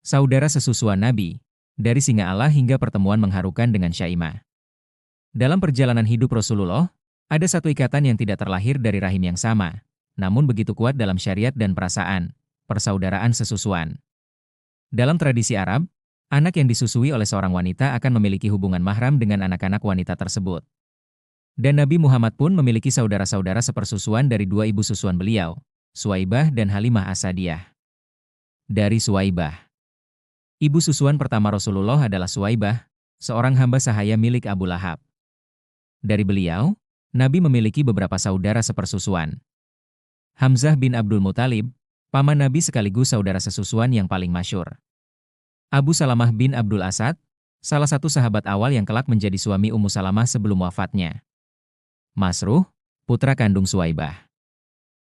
Saudara sesusuan Nabi, dari singa Allah hingga pertemuan mengharukan dengan Syaimah. Dalam perjalanan hidup Rasulullah, ada satu ikatan yang tidak terlahir dari rahim yang sama, namun begitu kuat dalam syariat dan perasaan, persaudaraan sesusuan. Dalam tradisi Arab, anak yang disusui oleh seorang wanita akan memiliki hubungan mahram dengan anak-anak wanita tersebut. Dan Nabi Muhammad pun memiliki saudara-saudara sepersusuan dari dua ibu susuan beliau, Suwaibah dan Halimah As-Sa'diyah. Dari Suwaibah. Ibu susuan pertama Rasulullah adalah Suwaibah, seorang hamba sahaya milik Abu Lahab. Dari beliau, Nabi memiliki beberapa saudara sepersusuan. Hamzah bin Abdul Muthalib, paman Nabi sekaligus saudara sesusuan yang paling masyhur. Abu Salamah bin Abdul Asad, salah satu sahabat awal yang kelak menjadi suami Ummu Salamah sebelum wafatnya. Masruh, putra kandung Suwaibah.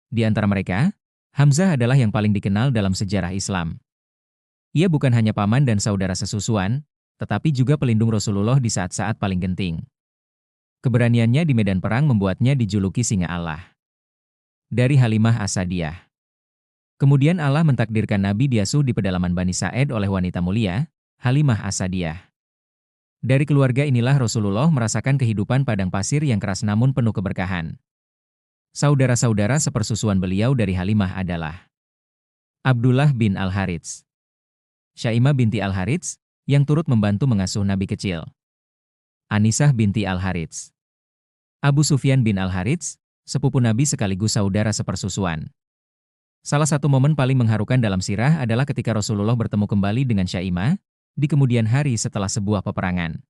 Di antara mereka, Hamzah adalah yang paling dikenal dalam sejarah Islam. Ia bukan hanya paman dan saudara sesusuan, tetapi juga pelindung Rasulullah di saat-saat paling genting. Keberaniannya di medan perang membuatnya dijuluki singa Allah. Dari Halimah As-Sa'diyah. Kemudian Allah mentakdirkan Nabi diasuh di pedalaman Bani Sa'ed oleh wanita mulia, Halimah As-Sa'diyah. Dari keluarga inilah Rasulullah merasakan kehidupan padang pasir yang keras namun penuh keberkahan. Saudara-saudara sepersusuan beliau dari Halimah adalah Abdullah bin Al-Harits, Syaimah binti Al-Harits, yang turut membantu mengasuh Nabi kecil. Anisah binti Al-Harits. Abu Sufyan bin Al-Harits, sepupu Nabi sekaligus saudara sepersusuan. Salah satu momen paling mengharukan dalam sirah adalah ketika Rasulullah bertemu kembali dengan Syaimah, di kemudian hari setelah sebuah peperangan.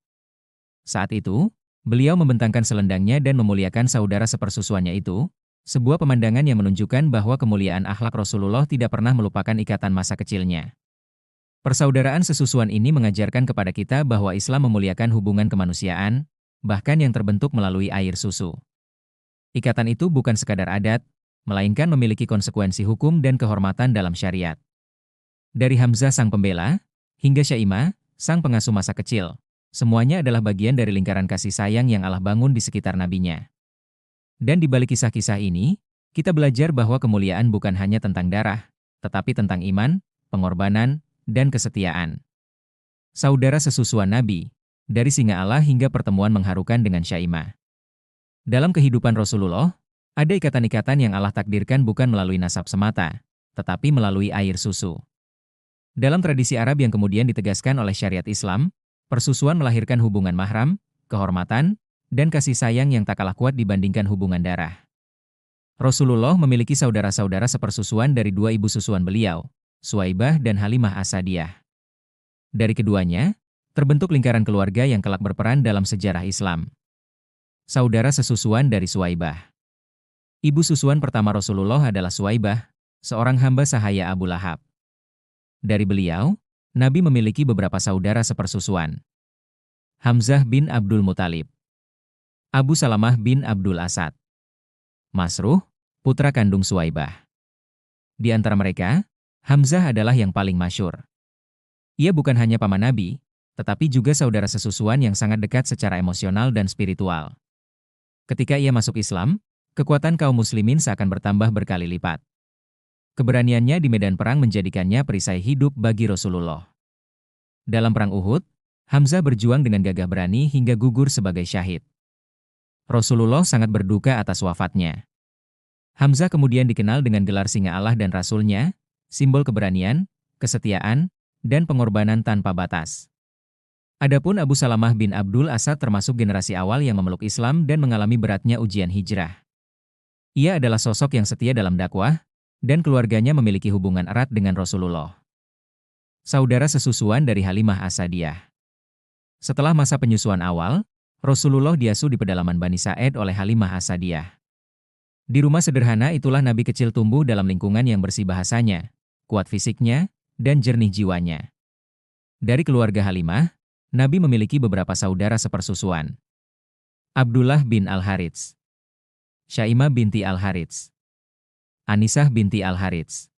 Saat itu, beliau membentangkan selendangnya dan memuliakan saudara sepersusuannya itu, sebuah pemandangan yang menunjukkan bahwa kemuliaan akhlak Rasulullah tidak pernah melupakan ikatan masa kecilnya. Persaudaraan sesusuan ini mengajarkan kepada kita bahwa Islam memuliakan hubungan kemanusiaan, bahkan yang terbentuk melalui air susu. Ikatan itu bukan sekadar adat, melainkan memiliki konsekuensi hukum dan kehormatan dalam syariat. Dari Hamzah sang pembela, hingga Syaimah, sang pengasuh masa kecil, semuanya adalah bagian dari lingkaran kasih sayang yang Allah bangun di sekitar nabinya. Dan di balik kisah-kisah ini, kita belajar bahwa kemuliaan bukan hanya tentang darah, tetapi tentang iman, pengorbanan, dan kesetiaan. Saudara sesusuan Nabi, dari singa Allah hingga pertemuan mengharukan dengan Syaimah. Dalam kehidupan Rasulullah, ada ikatan-ikatan yang Allah takdirkan bukan melalui nasab semata, tetapi melalui air susu. Dalam tradisi Arab yang kemudian ditegaskan oleh syariat Islam, persusuan melahirkan hubungan mahram, kehormatan, dan kasih sayang yang tak kalah kuat dibandingkan hubungan darah. Rasulullah memiliki saudara-saudara sepersusuan dari dua ibu susuan beliau, Suwaibah dan Halimah As-Sa'diyah. Dari keduanya, terbentuk lingkaran keluarga yang kelak berperan dalam sejarah Islam. Saudara sesusuan dari Suwaibah. Ibu susuan pertama Rasulullah adalah Suwaibah, seorang hamba sahaya Abu Lahab. Dari beliau, Nabi memiliki beberapa saudara sepersusuan. Hamzah bin Abdul Muthalib. Abu Salamah bin Abdul Asad. Masruh, putra kandung Suwaibah. Di antara mereka, Hamzah adalah yang paling masyhur. Ia bukan hanya paman Nabi, tetapi juga saudara sesusuan yang sangat dekat secara emosional dan spiritual. Ketika ia masuk Islam, kekuatan kaum muslimin seakan bertambah berkali lipat. Keberaniannya di medan perang menjadikannya perisai hidup bagi Rasulullah. Dalam perang Uhud, Hamzah berjuang dengan gagah berani hingga gugur sebagai syahid. Rasulullah sangat berduka atas wafatnya. Hamzah kemudian dikenal dengan gelar singa Allah dan Rasul-Nya, simbol keberanian, kesetiaan, dan pengorbanan tanpa batas. Adapun Abu Salamah bin Abdul Asad termasuk generasi awal yang memeluk Islam dan mengalami beratnya ujian hijrah. Ia adalah sosok yang setia dalam dakwah, dan keluarganya memiliki hubungan erat dengan Rasulullah. Saudara sesusuan dari Halimah As-Sa'diyah. Setelah masa penyusuan awal, Rasulullah diasuh di pedalaman Bani Sa'ed oleh Halimah As-Sa'diyah. Di rumah sederhana itulah Nabi kecil tumbuh dalam lingkungan yang bersih bahasanya, kuat fisiknya, dan jernih jiwanya. Dari keluarga Halimah, Nabi memiliki beberapa saudara sepersusuan. Abdullah bin Al-Harits, Syaimah binti Al-Harits, Anisah binti Al-Harits,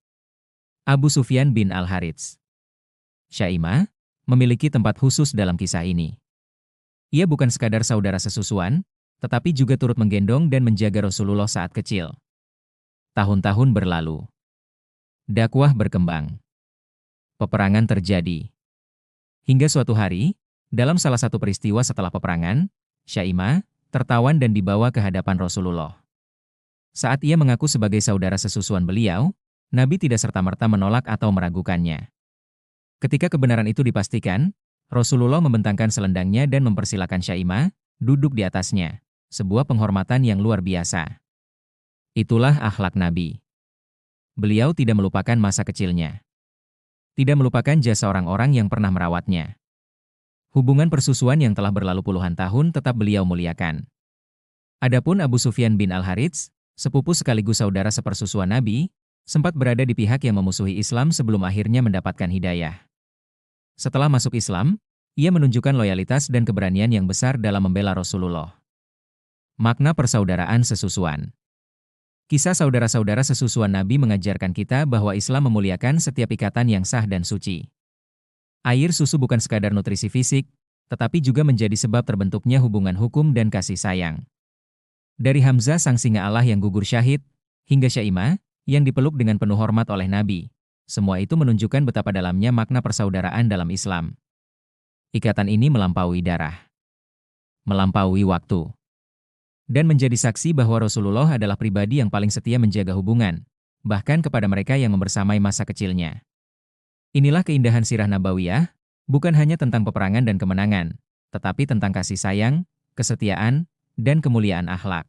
Abu Sufyan bin Al-Harits. Syaimah memiliki tempat khusus dalam kisah ini. Ia bukan sekadar saudara sesusuan, tetapi juga turut menggendong dan menjaga Rasulullah saat kecil. Tahun-tahun berlalu. Dakwah berkembang. Peperangan terjadi. Hingga suatu hari, dalam salah satu peristiwa setelah peperangan, Syaimah tertawan dan dibawa ke hadapan Rasulullah. Saat ia mengaku sebagai saudara sesusuan beliau, Nabi tidak serta-merta menolak atau meragukannya. Ketika kebenaran itu dipastikan, Rasulullah membentangkan selendangnya dan mempersilakan Syaimah duduk di atasnya, sebuah penghormatan yang luar biasa. Itulah akhlak Nabi. Beliau tidak melupakan masa kecilnya. Tidak melupakan jasa orang-orang yang pernah merawatnya. Hubungan persusuan yang telah berlalu puluhan tahun tetap beliau muliakan. Adapun Abu Sufyan bin Al-Harits, sepupu sekaligus saudara sepersusuan Nabi, sempat berada di pihak yang memusuhi Islam sebelum akhirnya mendapatkan hidayah. Setelah masuk Islam, ia menunjukkan loyalitas dan keberanian yang besar dalam membela Rasulullah. Makna persaudaraan sesusuan. Kisah saudara-saudara sesusuan Nabi mengajarkan kita bahwa Islam memuliakan setiap ikatan yang sah dan suci. Air susu bukan sekadar nutrisi fisik, tetapi juga menjadi sebab terbentuknya hubungan hukum dan kasih sayang. Dari Hamzah sang singa Allah yang gugur syahid, hingga Syaimah, yang dipeluk dengan penuh hormat oleh Nabi. Semua itu menunjukkan betapa dalamnya makna persaudaraan dalam Islam. Ikatan ini melampaui darah, melampaui waktu, dan menjadi saksi bahwa Rasulullah adalah pribadi yang paling setia menjaga hubungan, bahkan kepada mereka yang membersamai masa kecilnya. Inilah keindahan sirah Nabawiyah, bukan hanya tentang peperangan dan kemenangan, tetapi tentang kasih sayang, kesetiaan, dan kemuliaan akhlak.